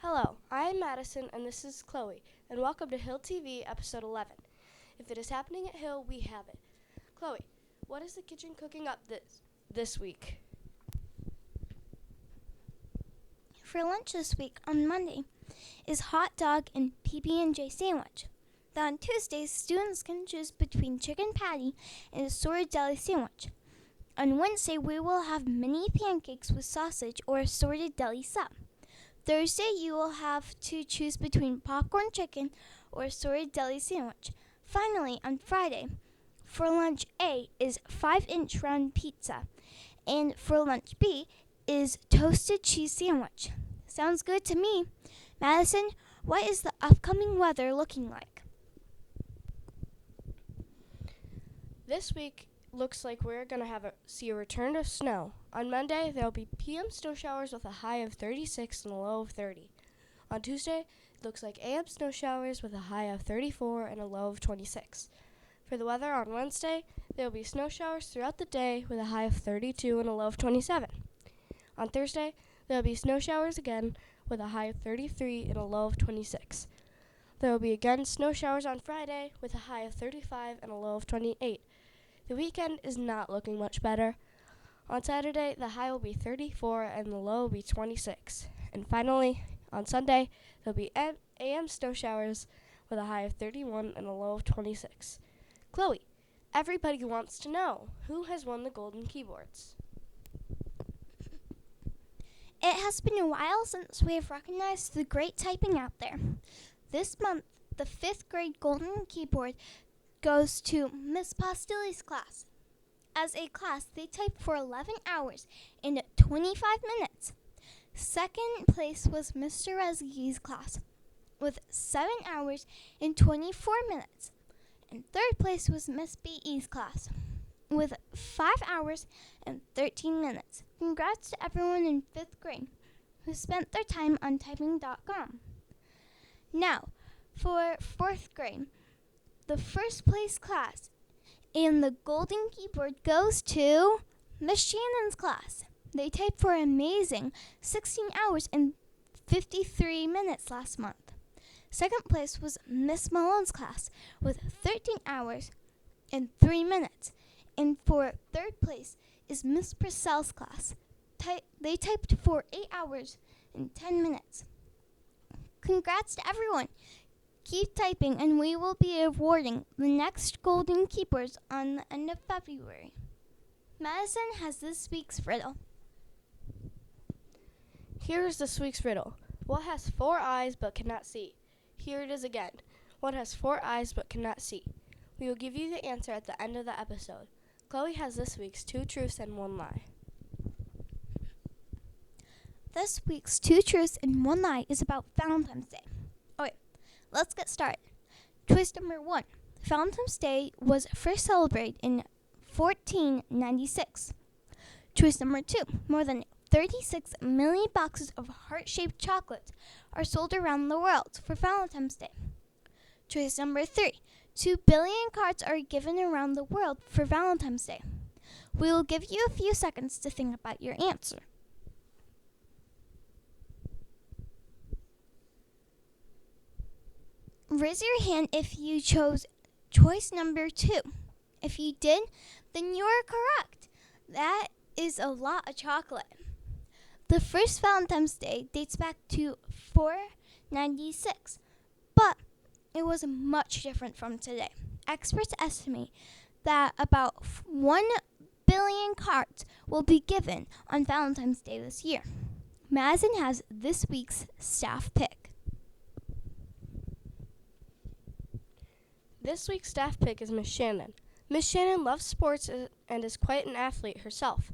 Hello, I'm Madison and this is Chloe, and welcome to Hill TV episode 11. If it is happening at Hill, we have it. Chloe, what is the kitchen cooking up this week? For lunch this week on Monday is hot dog and PB&J sandwich. Then on Tuesdays, students can choose between chicken patty and assorted deli sandwich. On Wednesday, we will have mini pancakes with sausage or assorted deli sub. Thursday, you will have to choose between popcorn chicken or assorted deli sandwich. Finally, on Friday, for lunch A is 5-inch round pizza, and for lunch B is toasted cheese sandwich. Sounds good to me. Madison, what is the upcoming weather looking like? This week looks like we're going to see a return of snow. On Monday, there will be PM snow showers with a high of 36 and a low of 30. On Tuesday, it looks like AM snow showers with a high of 34 and a low of 26. For the weather on Wednesday, there will be snow showers throughout the day with a high of 32 and a low of 27. On Thursday, there will be snow showers again with a high of 33 and a low of 26. There will be again snow showers on Friday with a high of 35 and a low of 28. The weekend is not looking much better. On Saturday, the high will be 34 and the low will be 26. And finally, on Sunday, there will be AM snow showers with a high of 31 and a low of 26. Chloe, everybody wants to know, who has won the golden keyboards? It has been a while since we have recognized the great typing out there. This month, the 5th grade golden keyboard goes to Miss Postilli's class. As a class, they typed for 11 hours and 25 minutes. Second place was Mr. Rezgi's class with 7 hours and 24 minutes. And third place was Miss B.E.'s class with 5 hours and 13 minutes. Congrats to everyone in 5th grade who spent their time on typing.com. Now, for 4th grade, the first place class and the golden keyboard goes to Miss Shannon's class. They typed for an amazing 16 hours and 53 minutes last month. Second place was Miss Malone's class with 13 hours and 3 minutes. And for third place is Miss Purcell's class. They typed for 8 hours and 10 minutes. Congrats to everyone. Keep typing and we will be awarding the next golden keyboards on the end of February. Madison has this week's riddle. Here is this week's riddle. What has 4 eyes but cannot see? Here it is again. What has 4 eyes but cannot see? We will give you the answer at the end of the episode. Chloe has this week's 2 truths and 1 lie. This week's 2 truths and 1 lie is about Valentine's Day. Okay, let's get started. Choice number 1. Valentine's Day was first celebrated in 1496. Choice number 2. More than 36 million boxes of heart-shaped chocolates are sold around the world for Valentine's Day. Choice number 3. 2 billion cards are given around the world for Valentine's Day. We will give you a few seconds to think about your answer. Raise your hand if you chose choice number 2. If you did, then you are correct. That is a lot of chocolate. The first Valentine's Day dates back to 496, but it was much different from today. Experts estimate that about 1 billion cards will be given on Valentine's Day this year. Madison has this week's staff pick. This week's staff pick is Miss Shannon. Miss Shannon loves sports and is quite an athlete herself.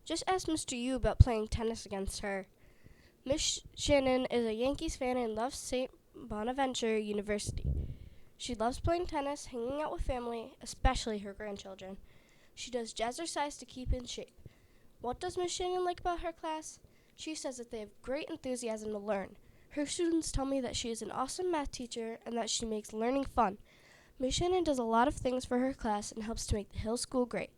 Just ask Mr. Yu about playing tennis against her. Miss Shannon is a Yankees fan and loves St. Bonaventure University. She loves playing tennis, hanging out with family, especially her grandchildren. She does jazzercise to keep in shape. What does Miss Shannon like about her class? She says that they have great enthusiasm to learn. Her students tell me that she is an awesome math teacher and that she makes learning fun. Miss Shannon does a lot of things for her class and helps to make the Hill School great.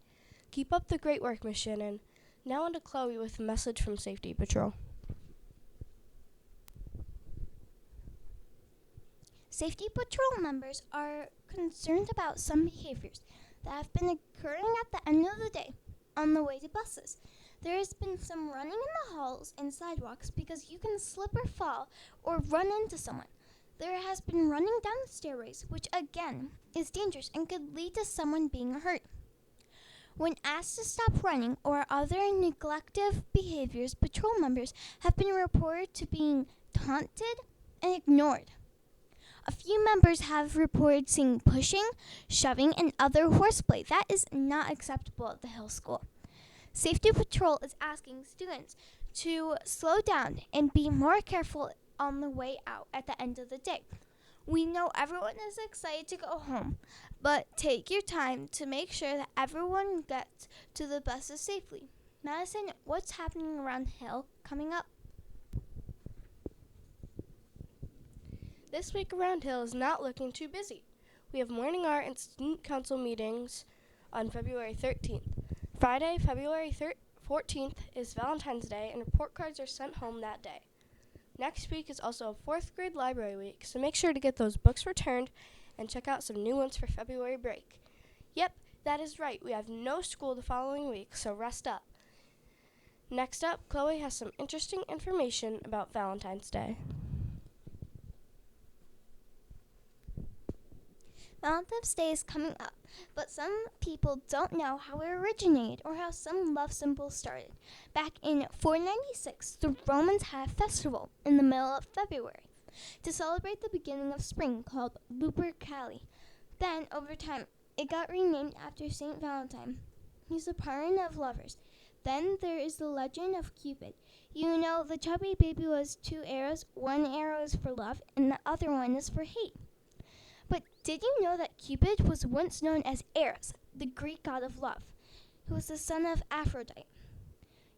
Keep up the great work, Miss Shannon. Now on to Chloe with a message from Safety Patrol. Safety patrol members are concerned about some behaviors that have been occurring at the end of the day on the way to buses. There has been some running in the halls and sidewalks because you can slip or fall or run into someone. There has been running down the stairways, which again is dangerous and could lead to someone being hurt. When asked to stop running or other neglective behaviors, patrol members have been reported to being taunted and ignored. A few members have reported seeing pushing, shoving, and other horseplay. That is not acceptable at the Hill School. Safety Patrol is asking students to slow down and be more careful on the way out at the end of the day. We know everyone is excited to go home, but take your time to make sure that everyone gets to the buses safely. Madison, what's happening around Hill coming up? This week around Hill is not looking too busy. We have morning art and student council meetings on February 13th. Friday, February 14th is Valentine's Day, and report cards are sent home that day. Next week is also a 4th grade library week, so make sure to get those books returned and check out some new ones for February break. Yep, that is right. We have no school the following week, so rest up. Next up, Chloe has some interesting information about Valentine's Day. Valentine's Day is coming up, but some people don't know how it originated or how some love symbols started. Back in 496, the Romans had a festival in the middle of February to celebrate the beginning of spring called Lupercali. Then, over time, it got renamed after Saint Valentine. He's the patron of lovers. Then there is the legend of Cupid. You know, the chubby baby was 2 arrows. One arrow is for love, and the other one is for hate. But did you know that Cupid was once known as Eros, the Greek god of love, who was the son of Aphrodite?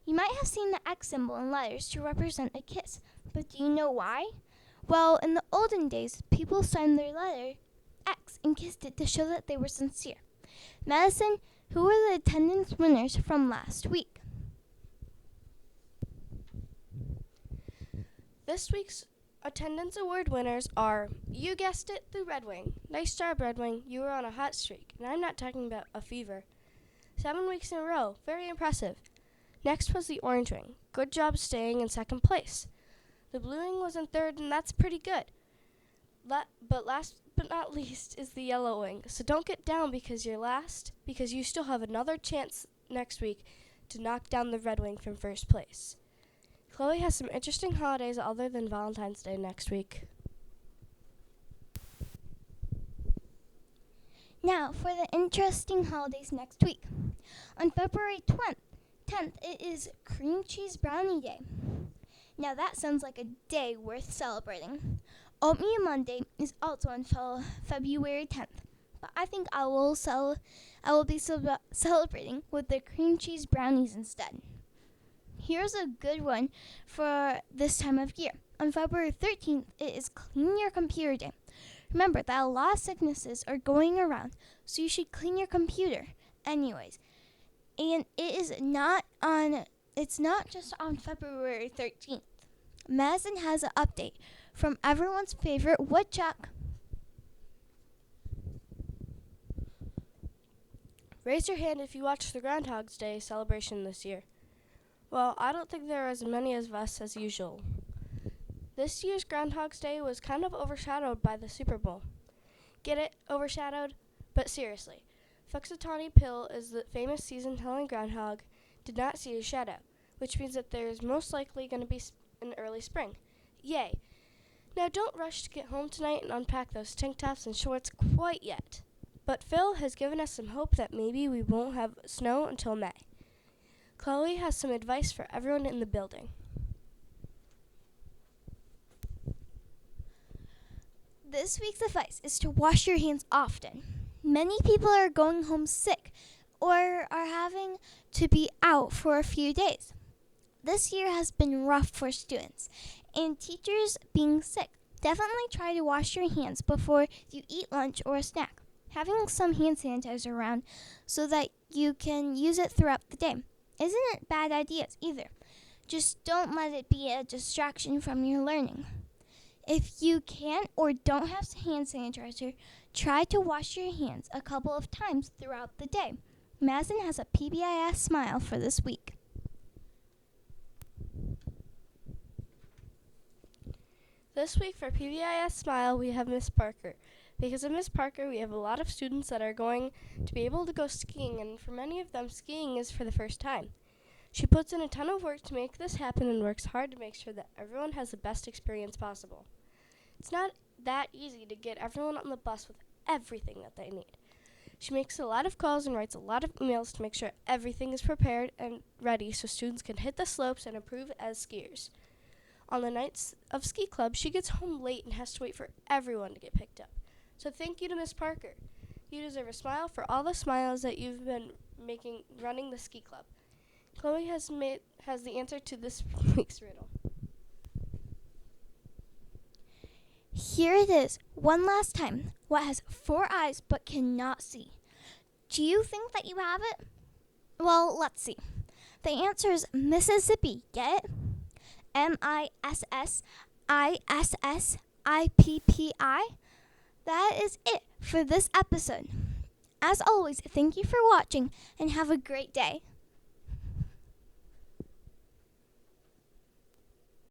You might have seen the X symbol in letters to represent a kiss, but do you know why? Well, in the olden days, people signed their letter X and kissed it to show that they were sincere. Madison, who were the attendance winners from last week? This week's attendance award winners are, you guessed it, the Red Wing. Nice job, Red Wing. You were on a hot streak, and I'm not talking about a fever. 7 weeks in a row. Very impressive. Next was the Orange Wing. Good job staying in 2nd place. The Blue Wing was in 3rd, and that's pretty good. But last but not least is the Yellow Wing. So don't get down because you're last, because you still have another chance next week to knock down the Red Wing from 1st place. Chloe has some interesting holidays other than Valentine's Day next week. Now, for the interesting holidays next week. On February 10th, it is Cream Cheese Brownie Day. Now, that sounds like a day worth celebrating. Oatmeal Monday is also on February 10th, but I think I will be celebrating with the cream cheese brownies instead. Here's a good one for this time of year. On February 13th, it is Clean Your Computer Day. Remember that a lot of sicknesses are going around, so you should clean your computer anyways. And it's not just on February 13th. Madison has an update from everyone's favorite woodchuck. Raise your hand if you watched the Groundhog's Day celebration this year. Well, I don't think there are as many of us as usual. This year's Groundhog's Day was kind of overshadowed by the Super Bowl. Get it? Overshadowed? But seriously, Puxatawny Pill is the famous season-telling groundhog, did not see a shadow, which means that there is most likely going to be an early spring. Yay! Now don't rush to get home tonight and unpack those tank tops and shorts quite yet. But Phil has given us some hope that maybe we won't have snow until May. Chloe has some advice for everyone in the building. This week's advice is to wash your hands often. Many people are going home sick or are having to be out for a few days. This year has been rough for students and teachers being sick. Definitely try to wash your hands before you eat lunch or a snack. Having some hand sanitizer around so that you can use it throughout the day isn't bad ideas either. Just don't let it be a distraction from your learning. If you can't or don't have hand sanitizer, try to wash your hands a couple of times throughout the day. Madison has a PBIS smile for this week. This week for PBIS Smile, we have Miss Parker. Because of Miss Parker, we have a lot of students that are going to be able to go skiing, and for many of them, skiing is for the first time. She puts in a ton of work to make this happen and works hard to make sure that everyone has the best experience possible. It's not that easy to get everyone on the bus with everything that they need. She makes a lot of calls and writes a lot of emails to make sure everything is prepared and ready so students can hit the slopes and improve as skiers. On the nights of ski club, she gets home late and has to wait for everyone to get picked up. So thank you to Miss Parker. You deserve a smile for all the smiles that you've been making running the ski club. Chloe has the answer to this week's riddle. Here it is, one last time. What has 4 eyes but cannot see? Do you think that you have it? Well, let's see. The answer is Mississippi. Get it? Mississippi. That is it for this episode. As always, thank you for watching and have a great day.